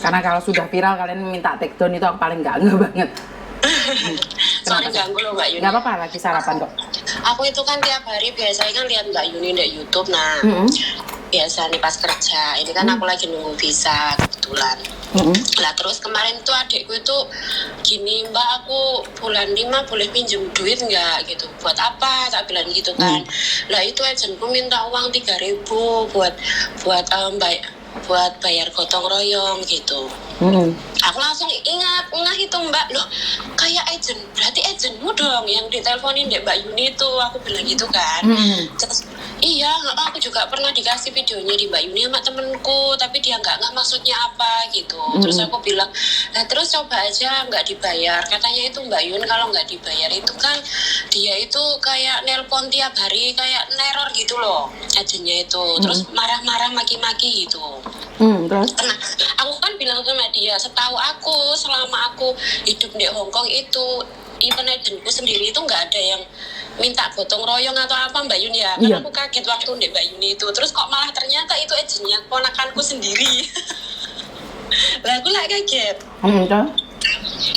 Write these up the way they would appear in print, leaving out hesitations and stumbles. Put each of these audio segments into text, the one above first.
Karena kalau sudah viral kalian minta take down itu aku paling nggak banget. Sorry ganggu loh Mbak Yuni. Nggak apa-apa, lagi sarapan kok. Aku itu kan tiap hari biasanya kan lihat Mbak Yuni di YouTube. Nah, biasa nih pas kerja. Ini kan aku lagi nunggu visa kebetulan. Lah terus kemarin tuh adikku itu gini, Mbak aku bulan 5 boleh pinjem duit nggak gitu. Buat apa? Tak bilang gitu kan. Lah itu agenku minta uang 3.000 buat bayar gotong royong gitu. Aku langsung ingat itu Mbak, loh kayak agent, berarti agentmu dong yang diteleponin Mbak Yuni itu, aku bilang gitu kan. Terus iya, aku juga pernah dikasih videonya di Mbak Yuni sama temenku, tapi dia nggak maksudnya apa gitu. Terus aku bilang, nah terus coba aja nggak dibayar. Katanya itu Mbak Yun kalau nggak dibayar itu kan dia itu kayak nelpon tiap hari, kayak neror gitu loh agennya itu. Terus marah-marah, maki-maki gitu. Terus? Nah, aku kan bilang sama dia, setahu aku selama aku hidup di Hongkong itu, even agenku sendiri itu nggak ada yang minta gotong royong atau apa Mbak Yuni ya. Karena aku kaget waktu di Mbak Yuni itu. Terus kok malah ternyata itu agennya ponakanku sendiri. Lah aku lah kaget.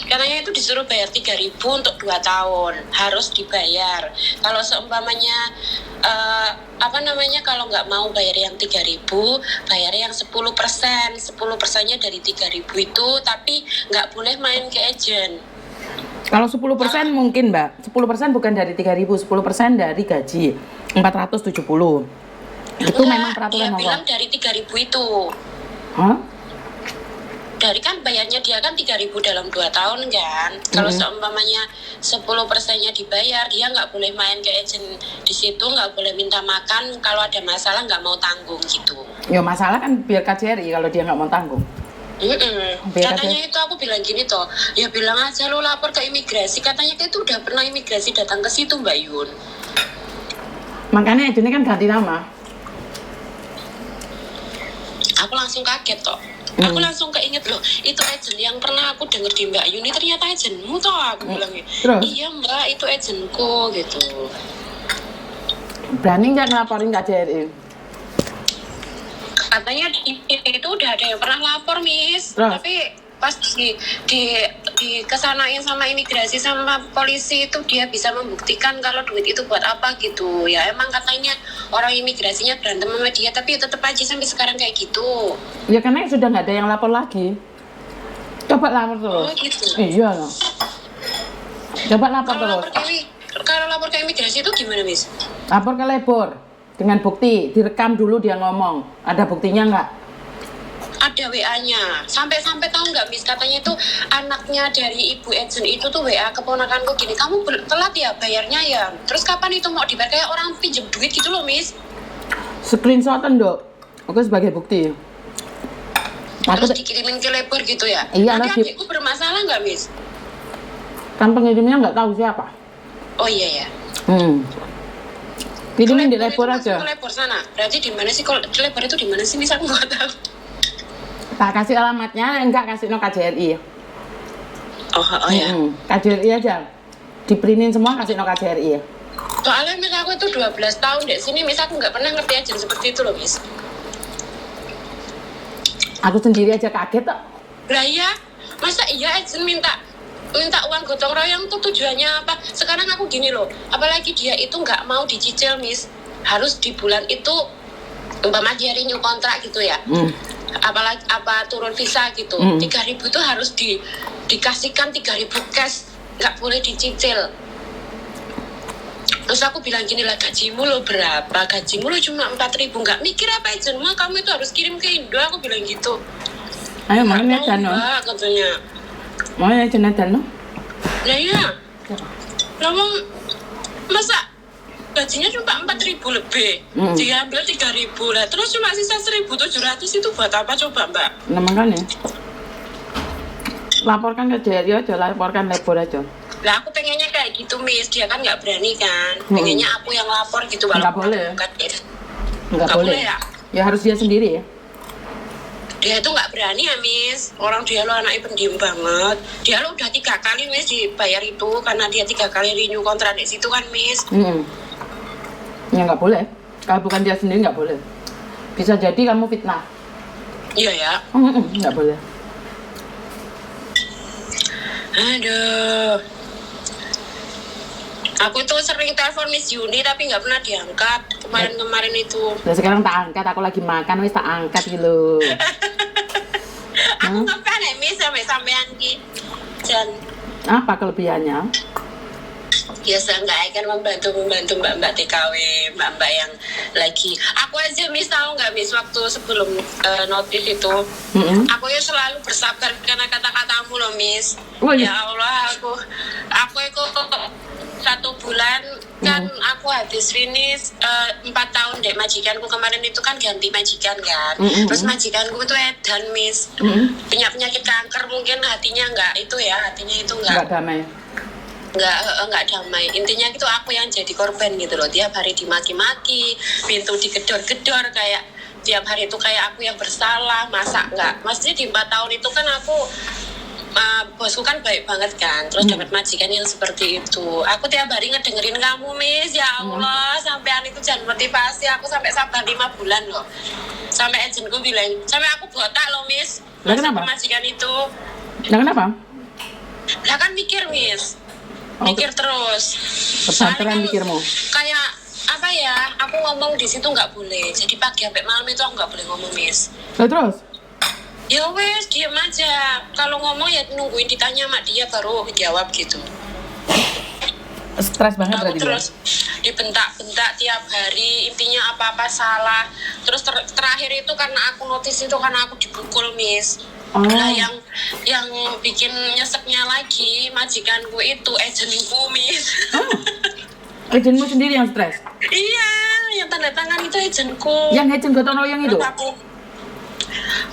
Katanya itu disuruh bayar 3.000 untuk 2 tahun, harus dibayar. Kalau seumpamanya kalau nggak mau bayar yang 3.000, bayar yang 10%. 10%-nya dari 3.000 itu, tapi nggak boleh main ke agent. Kalau 10% mungkin Mbak, 10% bukan dari 3.000, 10% dari gaji 470. Itu memang peraturan Hongkong. Dia bilang dari 3.000 itu. Hah? Dari kan bayarnya dia kan 3.000 dalam 2 tahun kan. Kalau seumpamanya 10%-nya dibayar, dia nggak boleh main ke agent di situ, nggak boleh minta makan, kalau ada masalah nggak mau tanggung gitu. Ya masalah kan biar KJRI kalau dia nggak mau tanggung. Katanya itu aku bilang gini toh, ya bilang aja lo lapor ke imigrasi. Katanya itu udah pernah imigrasi datang ke situ Mbak Yun. Makanya agennya kan ganti nama. Aku langsung kaget toh. Aku langsung keinget loh, itu agent yang pernah aku denger di Mbak Yuni ternyata agentmu toh, aku bilangnya. Iya Mbak, itu agentku gitu. Berani nggak ngelaporin KJRI? Katanya itu udah ada yang pernah lapor Miss. Tapi pas kesanain sama imigrasi sama polisi itu dia bisa membuktikan kalau duit itu buat apa gitu. Ya emang katanya orang imigrasinya berantem sama dia, tapi tetap aja sampai sekarang kayak gitu. Ya karena sudah nggak ada yang lapor lagi. Coba lapor terus. Oh gitu. Iya loh. Coba lapor terus. Kalau lapor ke imigrasi itu gimana Miss? Lapor ke labor dengan bukti, direkam dulu dia ngomong. Ada buktinya nggak? Ada WA-nya. Sampai tahu nggak Miss, katanya itu anaknya dari ibu agent itu tuh WA keponakanku gini, kamu telat ya bayarnya ya. Terus kapan itu mau dibayar, kayak orang pinjam duit gitu loh Miss. Screenshotan dok. Oke sebagai bukti. Terus dikirimin ke labor gitu ya. Iya. Nanti adikku bermasalah nggak Miss? Kan pengirimnya nggak tahu siapa. Oh iya ya. Kirimin di labor aja. Ke labor sana. Berarti di mana sih, kalau di labor itu di mana sih Miss, aku nggak tahu. Tak kasih alamatnya, enggak kasih no KJRI. Oh ya. KJRI aja. Diprintin semua kasih no KJRI. Soalnya Miss aku itu 12 tahun di sini Miss, aku nggak pernah ngerti agent seperti itu loh Miss. Aku sendiri aja kaget kok. Lah iya, masa iya agent minta uang gotong royong tuh tujuannya apa? Sekarang aku gini loh, apalagi dia itu nggak mau dicicil Miss, harus di bulan itu umpama dia renew kontrak gitu ya. Apalagi turun visa gitu, 3.000 tuh harus dikasihkan 3.000 cash, nggak boleh dicicil. Terus aku bilang gini lah, gajimu lo berapa? Gajimu lo cuma 4.000, nggak mikir apa aja, kamu itu harus kirim ke Indo, aku bilang gitu. Ayo main aja no. Katanya. Mau aja no. Nah iya. Lawang masa gajinya cuma 4.000 lebih, diambil 3.000 lah, terus cuma sisa 1.700 itu buat apa coba Mbak? Nah makanya laporkan ke JRI aja, laporkan labor aja. Lah aku pengennya kayak gitu Miss, dia kan nggak berani kan, pengennya aku yang lapor gitu. Nggak boleh. Nggak boleh ya? Ya harus dia sendiri ya. Dia itu nggak berani ya Miss, orang dia lo anaknya pendiam banget. Dia lo udah 3 kali Miss dibayar itu, karena dia 3 kali renew kontrak di situ kan Miss. Ya nggak boleh, kalau bukan dia sendiri nggak boleh. Bisa jadi kamu fitnah. Iya ya. Nggak boleh. Aduh. Aku itu sering telepon Miss Yuni tapi nggak pernah diangkat kemarin-kemarin itu. Nah sekarang tak angkat, aku lagi makan wis tak angkat gitu. Aku ngapain nih Miss sampai-sampean ki. Dan Apa kelebihannya? ya seenggaknya kan membantu mbak-mbak TKW, mbak-mbak yang lagi. Aku aja Miss tahu nggak Miss waktu sebelum notif itu, aku ya selalu bersabar karena kata-katamu loh Miss. Oh, iya. Ya Allah, aku itu 1 bulan kan aku habis finish 4 tahun dek majikanku kemarin itu kan ganti majikan kan. Terus majikanku itu edan Miss, punya penyakit kanker, mungkin hatinya itu Nggak damai. nggak damai. Intinya itu aku yang jadi korban gitu loh, tiap hari dimaki-maki, pintu digedor-gedor, kayak tiap hari itu kayak aku yang bersalah. Maksudnya di 4 tahun itu kan aku bosku kan baik banget kan, terus dapat majikan yang seperti itu. Aku tiap hari ngedengerin kamu Miss, ya Allah, sampean itu jangan motivasi aku sampai sabar 5 bulan loh. Sampai agentku bilang, sampai aku botak loh Miss. Lah kenapa? Majikan itu. Lah kenapa? Lah kan mikir Miss, mikir terus. Kebanteran Soalnya mikirmu. Kayak apa ya? Aku ngomong di situ nggak boleh. Jadi pagi sampai malam itu aku nggak boleh ngomong Miss. Lah terus? Ya wes, diem aja. Kalau ngomong ya nungguin ditanya sama dia baru jawab gitu. Stres banget Aku berarti dia. terus dibentak-bentak tiap hari, intinya apa-apa salah. Terus terakhir itu karena aku notice itu karena aku dipukul Miss. Nah yang bikin nyeseknya lagi majikanku itu agentku Miss. Agentmu sendiri yang stres? Iya, yang tanda tangan itu agentku. Yang agent gotong royong itu? Terus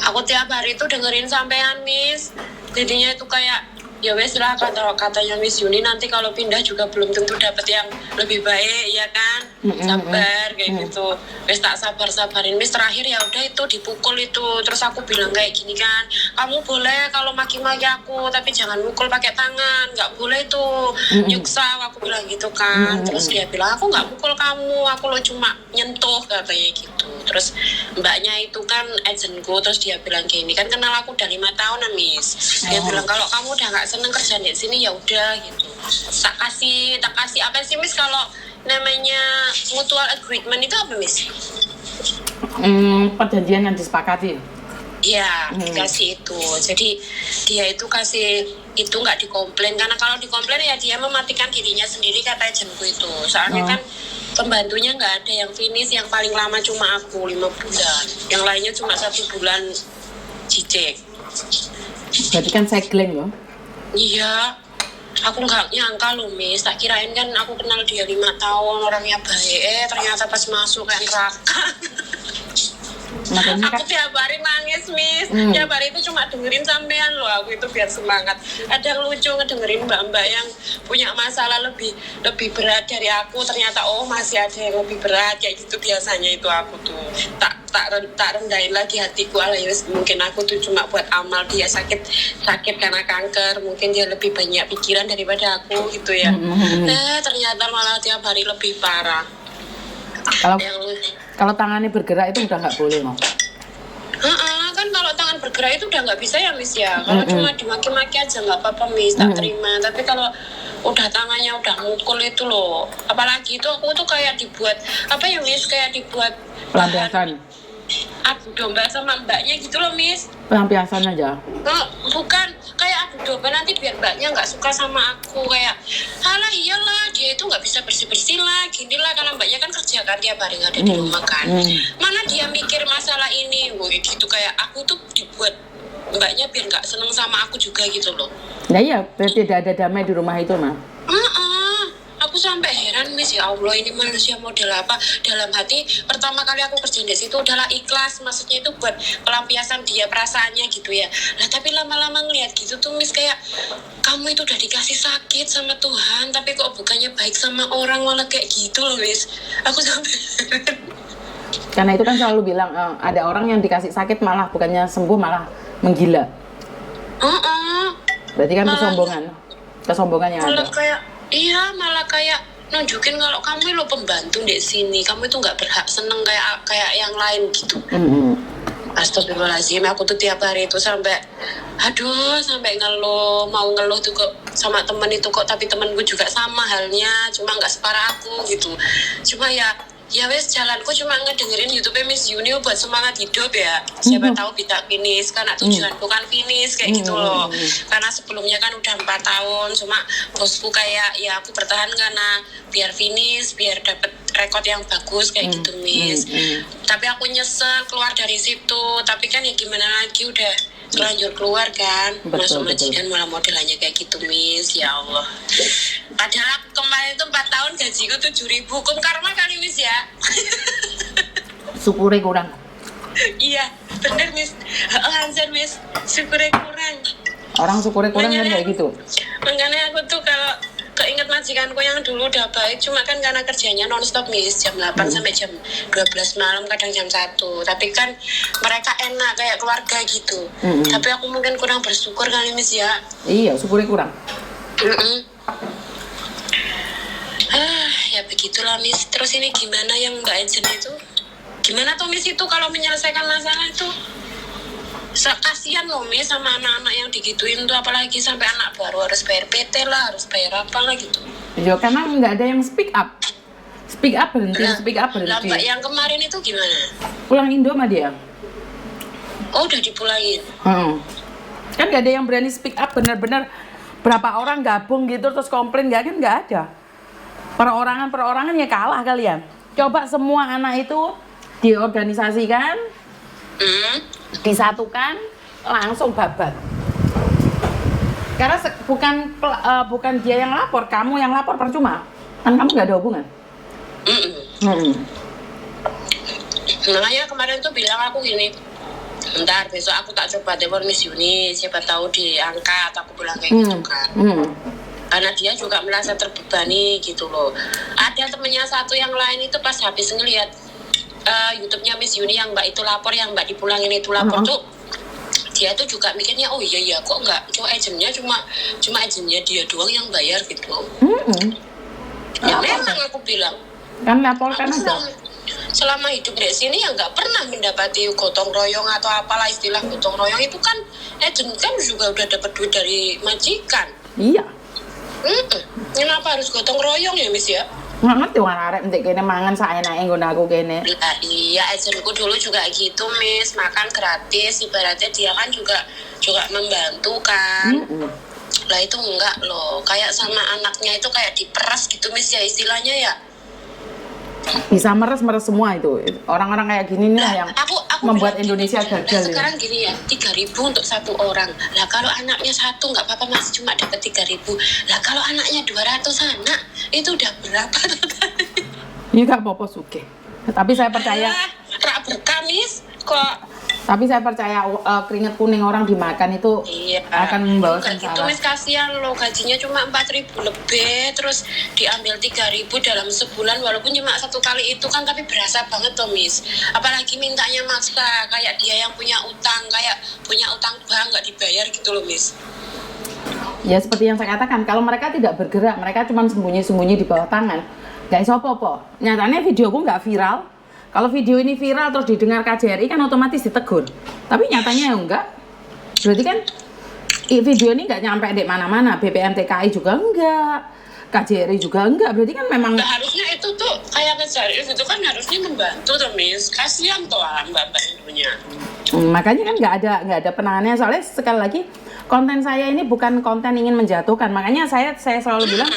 aku tiap hari itu dengerin sampean Miss. Jadinya itu kayak ya wes lah katanya Miss Yuni, nanti kalau pindah juga belum tentu dapat yang lebih baik ya kan. Sabar kayak gitu. Wes tak sabarin Miss. Terakhir ya udah itu dipukul itu. Terus aku bilang kayak gini kan, kamu boleh kalau maki-maki aku tapi jangan mukul pakai tangan, nggak boleh tuh nyuksa, aku bilang gitu kan. Terus dia bilang aku nggak mukul kamu, aku lo cuma nyentuh katanya gitu. Terus mbaknya itu kan agentku, terus dia bilang gini kan, kenal aku udah 5 tahunan Miss. Dia bilang kalau kamu udah nggak seneng kerja di sini ya udah gitu. Tak kasih apa sih Miss kalau namanya mutual agreement itu apa Miss? Perjanjian yang disepakati. Iya, dikasih itu. Jadi dia itu kasih itu nggak dikomplain, karena kalau dikomplain ya dia mematikan dirinya sendiri kata agentku itu. Soalnya kan pembantunya nggak ada yang finish, yang paling lama cuma aku 5 bulan, yang lainnya cuma 1 bulan cicek. Berarti kan cycling loh. Iya, aku nggak nyangka loh Miss, tak kirain kan aku kenal dia 5 tahun, orangnya baik, ternyata pas masuk kayak neraka. Makanya Aku tiap hari nangis Miss, tiap hari itu cuma dengerin sampean loh, aku itu biar semangat. Ada yang lucu ngedengerin mbak-mbak yang punya masalah lebih berat dari aku, ternyata masih ada yang lebih berat kayak gitu. Biasanya itu aku tuh tak rendahin lagi hatiku, mungkin aku tuh cuma buat amal, dia sakit karena kanker, mungkin dia lebih banyak pikiran daripada aku gitu ya. Ternyata malah tiap hari lebih parah. Kalau tangannya bergerak itu udah nggak boleh loh. Kan kalau tangan bergerak itu udah nggak bisa ya Miss ya. Kalau cuma dimaki-maki aja nggak apa-apa Miss, tak terima. Tapi kalau udah tangannya udah mukul itu loh, apalagi itu aku tuh kayak dibuat apa ya Miss, kayak dibuat Pelampiasan. adu domba sama mbaknya gitu loh Miss. Pelampiasan aja. Bukan kayak adu domba, nanti biar mbaknya nggak suka sama aku, kayak alah iyalah dia itu nggak bisa bersih lah gini lah, karena mbaknya kan kerja kan tiap hari nggak ada di rumah kan. Mana dia mikir masalah ini gitu, kayak aku tuh dibuat mbaknya biar nggak seneng sama aku juga gitu loh. Nah iya, berarti tidak ada damai di rumah itu mah. Aku sampai heran Miss, ya Allah ini manusia model apa. Dalam hati pertama kali aku kerja di situ adalah ikhlas, maksudnya itu buat pelampiasan dia perasaannya gitu ya. Nah tapi lama-lama ngeliat gitu tuh Miss, kayak kamu itu udah dikasih sakit sama Tuhan tapi kok bukannya baik sama orang, malah kayak gitu loh Miss. Aku sampai Karena itu kan selalu bilang ada orang yang dikasih sakit malah bukannya sembuh malah menggila. Berarti kan kesombongan yang ada. Malah kayak nunjukin kalau kamu lo pembantu di sini, kamu itu nggak berhak seneng kayak yang lain gitu. Astagfirullahaladzim, aku tuh tiap hari itu sampai aduh sampai ngeluh, mau ngeluh tuh kok sama temen itu kok, tapi temenku juga sama halnya, cuma nggak separah aku gitu. Cuma ya wes, jalanku cuma ngedengerin YouTube Miss Uni buat semangat hidup ya. Siapa tahu bisa finish, karena tujuanku kan finish kayak gitu loh. Karena sebelumnya kan udah 4 tahun, cuma bosku kayak ya aku bertahan karena biar finish, biar dapet rekod yang bagus kayak gitu Miss. Tapi aku nyesel keluar dari situ, tapi kan ya gimana lagi, udah terlanjur keluar kan. Masuk majikan malah modelannya kayak gitu Miss, ya Allah. Padahal kemarin itu 4 tahun gajiku 7.000, hukum karma kali Miss ya. Syukurnya kurang. Iya bener Miss, lancar Miss, syukurnya kurang. Orang syukurnya kurang kan kayak gitu. Makanya aku tuh kalau keinget majikanku yang dulu udah baik, cuma kan karena kerjanya non-stop Miss, jam 8 sampai jam 12 malam, kadang jam 1. Tapi kan mereka enak kayak keluarga gitu. Tapi aku mungkin kurang bersyukur kali Miss ya. Iya, syukurnya kurang. Ya begitulah Miss. Terus ini gimana yang Mbak Ejen itu? Gimana tuh Miss itu kalau menyelesaikan masalah itu? Kasian loh Miss sama anak-anak yang digituin tuh, apalagi sampai anak baru harus bayar PT lah, harus bayar apa lah gitu. Ya karena nggak ada yang speak up. Speak up berhenti, speak up berhenti. Lah Mbak yang kemarin itu gimana? Pulang Indo sama dia. Oh udah dipulangin? Kan nggak ada yang berani speak up benar-benar. Berapa orang gabung gitu terus komplain, nggak ada. Perorangan ya kalah kalian. Coba semua anak itu diorganisasikan, disatukan, langsung babat. Karena bukan dia yang lapor, kamu yang lapor percuma. Kan kamu nggak ada hubungan. Makanya kemarin tuh bilang aku gini, ntar besok aku tak coba telepon Miss Yuni, siapa tahu diangkat, aku bilang kayak gitu kan. Karena dia juga merasa terbebani gitu loh. Ada temennya satu yang lain itu pas habis ngeliat YouTube-nya Miss Yuni yang Mbak itu lapor, yang Mbak dipulangin itu lapor tuh, dia tuh juga mikirnya, oh iya kok nggak, kok agennya cuma agennya dia doang yang bayar gitu. Ya memang aku bilang kan laporkan aja. Selama hidup di sini ya nggak pernah mendapati gotong royong atau apalah istilah gotong royong itu kan, agen kan juga udah dapat duit dari majikan. Iya. Kenapa harus gotong royong ya Miss ya? Nggak ngerti orang arek entek kene mangan saenake nggon aku kene. Lah iya, agenku dulu juga gitu Miss, makan gratis, ibaratnya dia kan juga membantu kan. Lah itu enggak loh, kayak sama anaknya itu kayak diperas gitu Miss ya istilahnya ya. Bisa meres semua itu. Orang-orang kayak gini nih yang aku membuat bilang Indonesia gini, gagal. Sekarang gini ya, 3.000 untuk satu orang. Lah kalau anaknya satu nggak apa-apa Mas, cuma dapat 3.000. Lah kalau anaknya 200 anak, itu udah berapa? Iya nggak apa-apa suke. Tapi saya percaya. Rak berkah Miss, kok. Tapi saya percaya keringat kuning orang dimakan itu akan membawa sengsara. Itu Miss, kasihan loh, gajinya cuma 4.000 lebih, terus diambil 3.000 dalam sebulan, walaupun cuma satu kali itu kan, tapi berasa banget tuh Miss. Apalagi mintanya maksa, kayak dia yang punya utang bank nggak dibayar gitu loh Miss. Ya seperti yang saya katakan, kalau mereka tidak bergerak, mereka cuma sembunyi-sembunyi di bawah tangan, nggak iso apa-apa. Nyatanya videoku nggak viral. Kalau video ini viral terus didengar KJRI kan otomatis ditegur. Tapi nyatanya ya enggak. Berarti kan video ini nggak nyampe di mana-mana. BPM TKI juga enggak, KJRI juga enggak. Berarti kan memang. Nah, harusnya itu tuh kayak KJRI itu kan harusnya membantu tuh Miss. Kasihan tuh mbak-mbak Indonya. Makanya kan nggak ada penanganannya. Soalnya sekali lagi konten saya ini bukan konten ingin menjatuhkan. Makanya saya selalu bilang.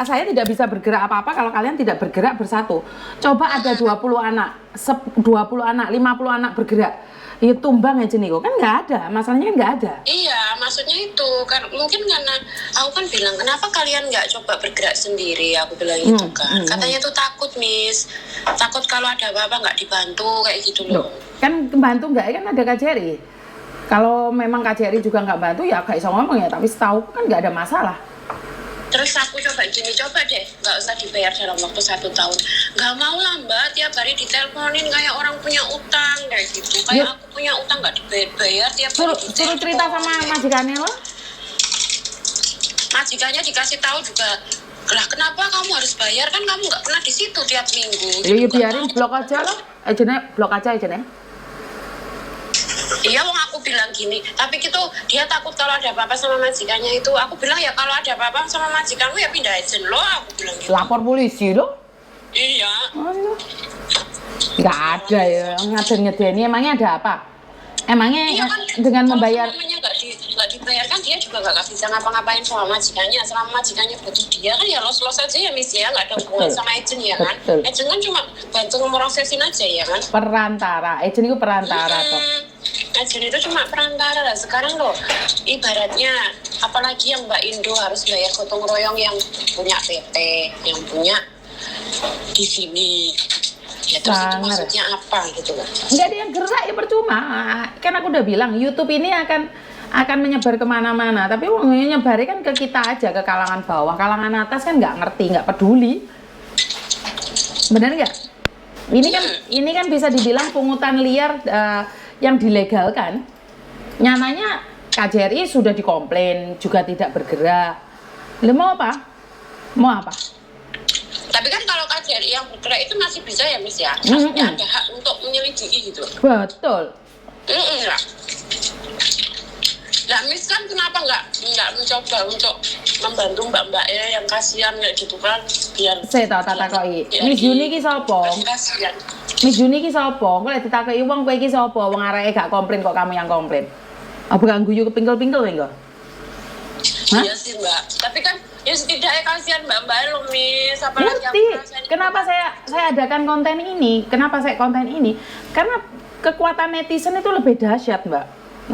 Saya tidak bisa bergerak apa-apa kalau kalian tidak bergerak bersatu. Coba ada 20 anak, 50 anak bergerak. Ya tumbang aja nih kok, kan nggak ada, masalahnya kan nggak ada. Iya, maksudnya itu kan mungkin karena aku kan bilang kenapa kalian nggak coba bergerak sendiri, aku bilang itu kan. Katanya tuh takut Miss, takut kalau ada apa-apa nggak dibantu kayak gitu loh. Kan bantu nggak, kan ada KJRI. Kalau memang KJRI juga nggak bantu ya nggak bisa ngomong ya, tapi setahu kan nggak ada masalah. Terus aku coba gini, coba deh nggak usah dibayar dalam waktu 1 tahun. Nggak mau lah Mbak, tiap hari diteleponin kayak orang punya utang kayak gitu. Kayak aku punya utang nggak dibayar tiap hari. Suruh cerita sama majikannya lo. Majikannya dikasih tahu juga, lah kenapa kamu harus bayar, kan kamu nggak pernah di situ tiap minggu. Iya biarin, blok aja lo. Blok aja. Iya, wong aku bilang gini, tapi gitu dia takut kalau ada apa-apa sama majikannya itu. Aku bilang ya kalau ada apa-apa sama majikanmu ya pindah agent lo, aku bilang gitu. Lapor polisi lo? Iya. Nggak ada ya, ngeden-ngedeni. Emangnya ada apa? Emangnya Iya kan, dengan kalau membayar semuanya nggak dibayarkan dia juga nggak bisa ngapa-ngapain sama majikannya. Selama majikannya butuh dia kan ya los-los aja ya Miss ya, nggak ada hubungan sama agent ya kan. Betul. Agent kan cuma bantu ngeprosesin aja ya kan. perantara, agent itu perantara kok. Agent itu cuma perantara lah. Sekarang loh, ibaratnya apalagi yang Mbak Indo harus bayar gotong royong yang punya PT, yang punya di sini. Ya terus itu maksudnya apa gitu loh? Nggak ada yang gerak ya percuma. Kan aku udah bilang YouTube ini akan menyebar kemana-mana. Tapi nyebarnya kan ke kita aja, ke kalangan bawah. Kalangan atas kan nggak ngerti, nggak peduli. Bener nggak? Ini kan bisa dibilang pungutan liar yang dilegalkan. Nyatanya KJRI sudah dikomplain, juga tidak bergerak. Lalu mau apa? Mau apa? Tapi kan kalau KJRI yang bergerak itu masih bisa ya Miss ya? Maksudnya ada hak untuk menyelidiki gitu. Betul. Enggak. Nah Miss kan kenapa nggak mencoba untuk membantu mbak-mbaknya yang kasihan kayak gitu kan? Biar saya tahu tata koi. Miss Juni ki sapa? Kasihan. Miss Juni ki sapa? Kok lek ditakoki wong kowe iki sapa? Wong areke gak komplain kok kamu yang komplain. Apa gak guyu kepingkel-pingkel engko? Hah? Iya sih mbak. Tapi kan ya setidaknya kasihan mbak-mbak lo Miss. Apalagi Ngerti. yang Kenapa saya adakan konten ini? Kenapa saya konten ini? Karena kekuatan netizen itu lebih dahsyat, Mbak.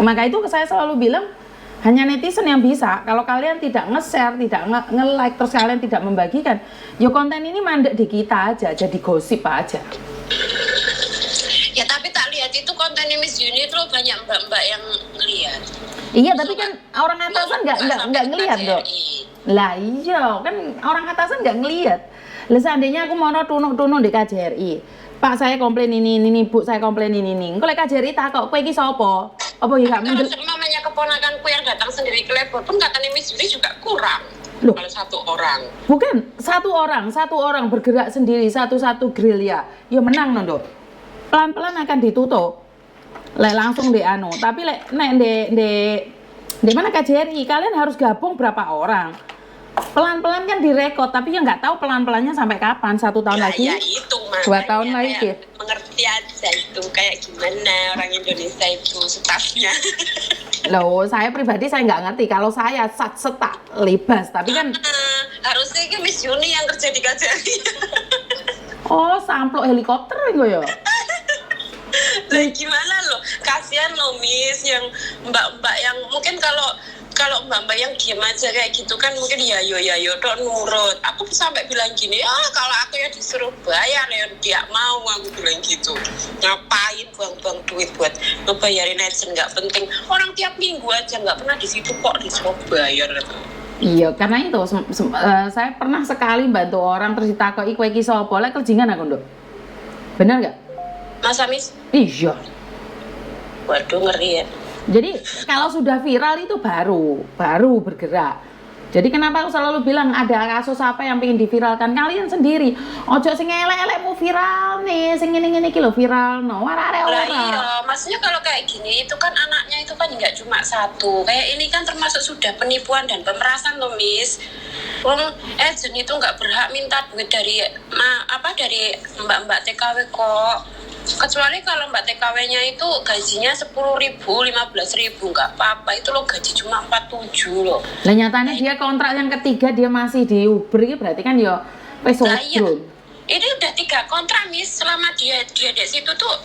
Maka itu saya selalu bilang hanya netizen yang bisa. Kalau kalian tidak nge-share, tidak nge-like, terus kalian tidak membagikan, ya konten ini mandek di kita aja, jadi gosip aja. Ya tapi tak lihat itu kontennya Miss Juni itu banyak mbak-mbak yang ngeliat. Iya, tapi kan orang atasan nggak ngelihat dong. Lah iya, kan orang atasan nggak ngelihat. Lah seandainya aku mau tunuk-tunuk di KJRI, Pak saya komplain ini, Bu saya komplain ini. Kalau KJRI takut, kowe iki sapa? Apa ya gak Kalau namanya keponakanku yang datang sendiri ke labor pun katanya Miss Juni juga kurang. Loh. Kalau satu orang. Bukan satu orang bergerak sendiri satu gerilya, ya menang nondo. Pelan-pelan akan ditutup. Lek langsung di anu, tapi lek nek di mana KJRI kalian harus gabung berapa orang? Pelan-pelan kan direkod, tapi ya nggak tahu pelan-pelannya sampai kapan, 1 tahun lagi? Ya itu 2 tahun lagi. Mengerti aja itu kayak gimana orang Indonesia itu staffnya. Loh, saya pribadi saya nggak ngerti. Kalau saya setak libas, tapi kan harusnya ini Miss Juni yang kerja di KJRI. oh samplok helikopter enggak ya? Lah gimana loh, kasihan loh Miss yang mbak-mbak yang mungkin kalau mbak-mbak yang diam aja kayak gitu kan mungkin ya yo dok nurut. Aku sampai bilang gini, kalau aku ya disuruh bayar ya dia mau, aku bilang gitu. Ngapain buang-buang duit buat ngebayarin agent, nggak penting. Orang tiap minggu aja nggak pernah di situ kok disuruh bayar. Iya, karena itu saya pernah sekali bantu orang terus ditakoki kowe iki sapa? Lek kerjingan aku, Nduk. Bener nggak? Masa Miss? Iya. Waduh ngeri ya. Jadi kalau sudah viral itu baru bergerak. Jadi kenapa aku selalu bilang ada kasus apa yang pengen diviralkan kalian sendiri. Ojo sing elek-elek mau viral nih, sing ngene-ngene iki lho viral no. Warare ora. Iya, maksudnya kalau kayak gini itu kan anaknya itu kan nggak cuma satu. Kayak ini kan termasuk sudah penipuan dan pemerasan loh, Miss. Wong agent itu nggak berhak minta duit dari dari mbak-mbak TKW kok. Kecuali kalau mbak TKW-nya itu gajinya 10.000, 15.000 nggak apa-apa, itu lo gaji cuma 47 loh. Lah nyatanya dia kontrak yang ketiga dia masih di Uber, berarti kan ya wis iya. Ini udah 3 kontrak Miss, selama dia di situ tuh.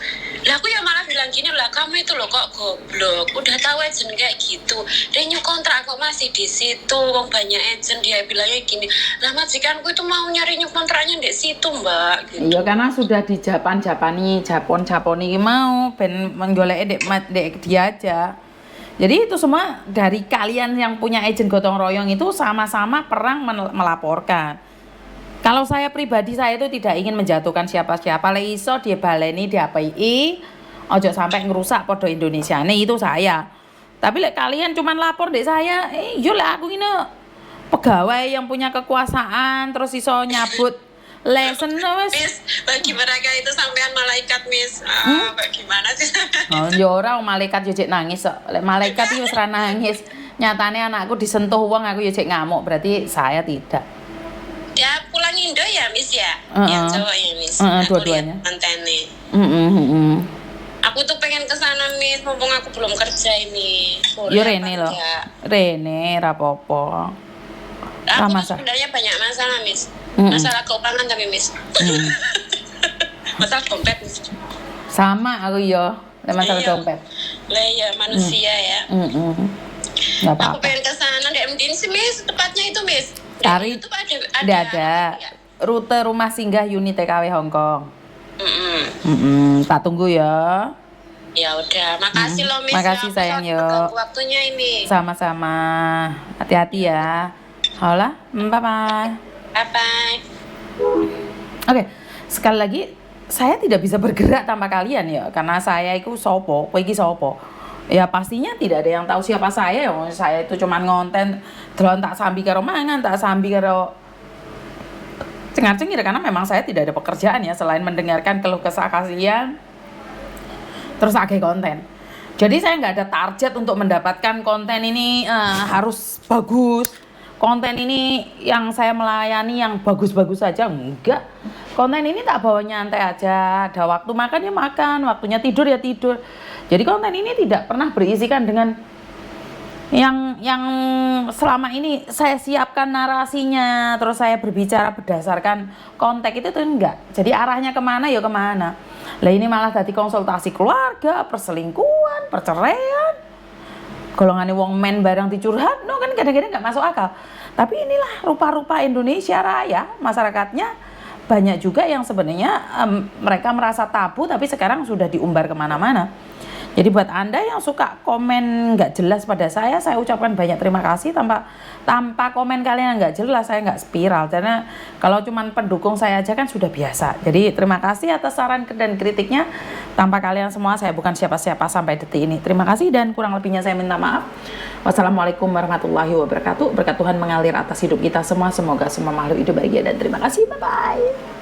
Lah aku ya malah bilang gini, lah kamu itu loh kok goblok, udah tahu agent kayak gitu, dia new kontrak kok masih di situ, wong banyak agent. Dia bilangnya gini, lah majikanku itu mau nyari new kontraknya di situ mbak gitu. Iya karena sudah di Japoni mau ben menggoleki dek dia aja. Jadi itu semua dari kalian yang punya agent gotong royong itu sama-sama perang melaporkan. Kalau saya pribadi saya itu tidak ingin menjatuhkan siapa-siapa. Lek iso dia baleni di API, ojo sampai ngerusak podo Indonesia. Nih itu saya. Tapi lek kalian cuman lapor dek saya, yo lek aku ini pegawai yang punya kekuasaan terus iso nyabut lesson wis. Miss, bagi mereka itu sampean malaikat, Miss. Bagaimana sih? Oh, yo ora malaikat yo cek nangis kok. Lek malaikat iki wis ra nangis. Nyatane anakku disentuh wong aku yo cek ngamuk, berarti saya tidak. Ya pulang Indo ya, Miss ya. Heeh. Yang cowok ya, Miss. Dua-duanya. Kontennya. Heeh. Aku tuh pengen ke sana, Miss, mumpung aku belum kerja ini. Boleh Yo apa Rene loh. enggak? Rene ra apa-apa. Aku tuh masalah. sebenarnya banyak masalah, Miss. Mm-mm. Masalah keuangan tapi, Miss. Masalah dompet, Miss. Sama aku yo, lek masalah Iya. dompet. Lah ya manusia ya. Heeh. Enggak Aku apa-apa. pengen ke sana di MDN sih, Miss. Tepatnya itu, Miss. Di Cari. YouTube Ada rute rumah singgah unit TKW Hongkong. Tak tunggu ya. Ya udah, makasih loh, Miss. Makasih, Aku sayang, sangat yo. mengganggu waktunya ini. Sama-sama. Hati-hati ya. Hola, bye-bye. Bye bye. Oke, sekali lagi saya tidak bisa bergerak tanpa kalian ya, karena saya itu sopo, kowe iki sopo. Ya pastinya tidak ada yang tahu siapa saya ya. Saya itu cuman ngonten delon tak sambi karo mangan, tak sambi karo cengar-cengir karena memang saya tidak ada pekerjaan ya selain mendengarkan keluh kesah kalian. Terus agak konten. Jadi saya nggak ada target untuk mendapatkan konten ini harus bagus. Konten ini yang saya melayani yang bagus-bagus saja, enggak. Konten ini tak bawa nyantai aja, ada waktu makan ya makan, waktunya tidur ya tidur. Jadi konten ini tidak pernah berisikan dengan yang selama ini saya siapkan narasinya, terus saya berbicara berdasarkan konteks itu tuh enggak. Jadi arahnya kemana ya kemana. Lah ini malah tadi konsultasi keluarga, perselingkuhan, perceraian. Golongannya wong men barang dicurhat, no kan kadang-kadang nggak masuk akal. Tapi inilah rupa-rupa Indonesia Raya, masyarakatnya banyak juga yang sebenarnya mereka merasa tabu, tapi sekarang sudah diumbar kemana-mana. Jadi buat Anda yang suka komen nggak jelas pada saya ucapkan banyak terima kasih. Tanpa komen kalian nggak jelas, saya nggak spiral. Karena kalau cuman pendukung saya aja kan sudah biasa. Jadi terima kasih atas saran dan kritiknya. Tanpa kalian semua saya bukan siapa-siapa sampai detik ini. Terima kasih dan kurang lebihnya saya minta maaf. Wassalamualaikum warahmatullahi wabarakatuh. Berkat Tuhan mengalir atas hidup kita semua. Semoga semua makhluk hidup bahagia dan terima kasih. Bye-bye.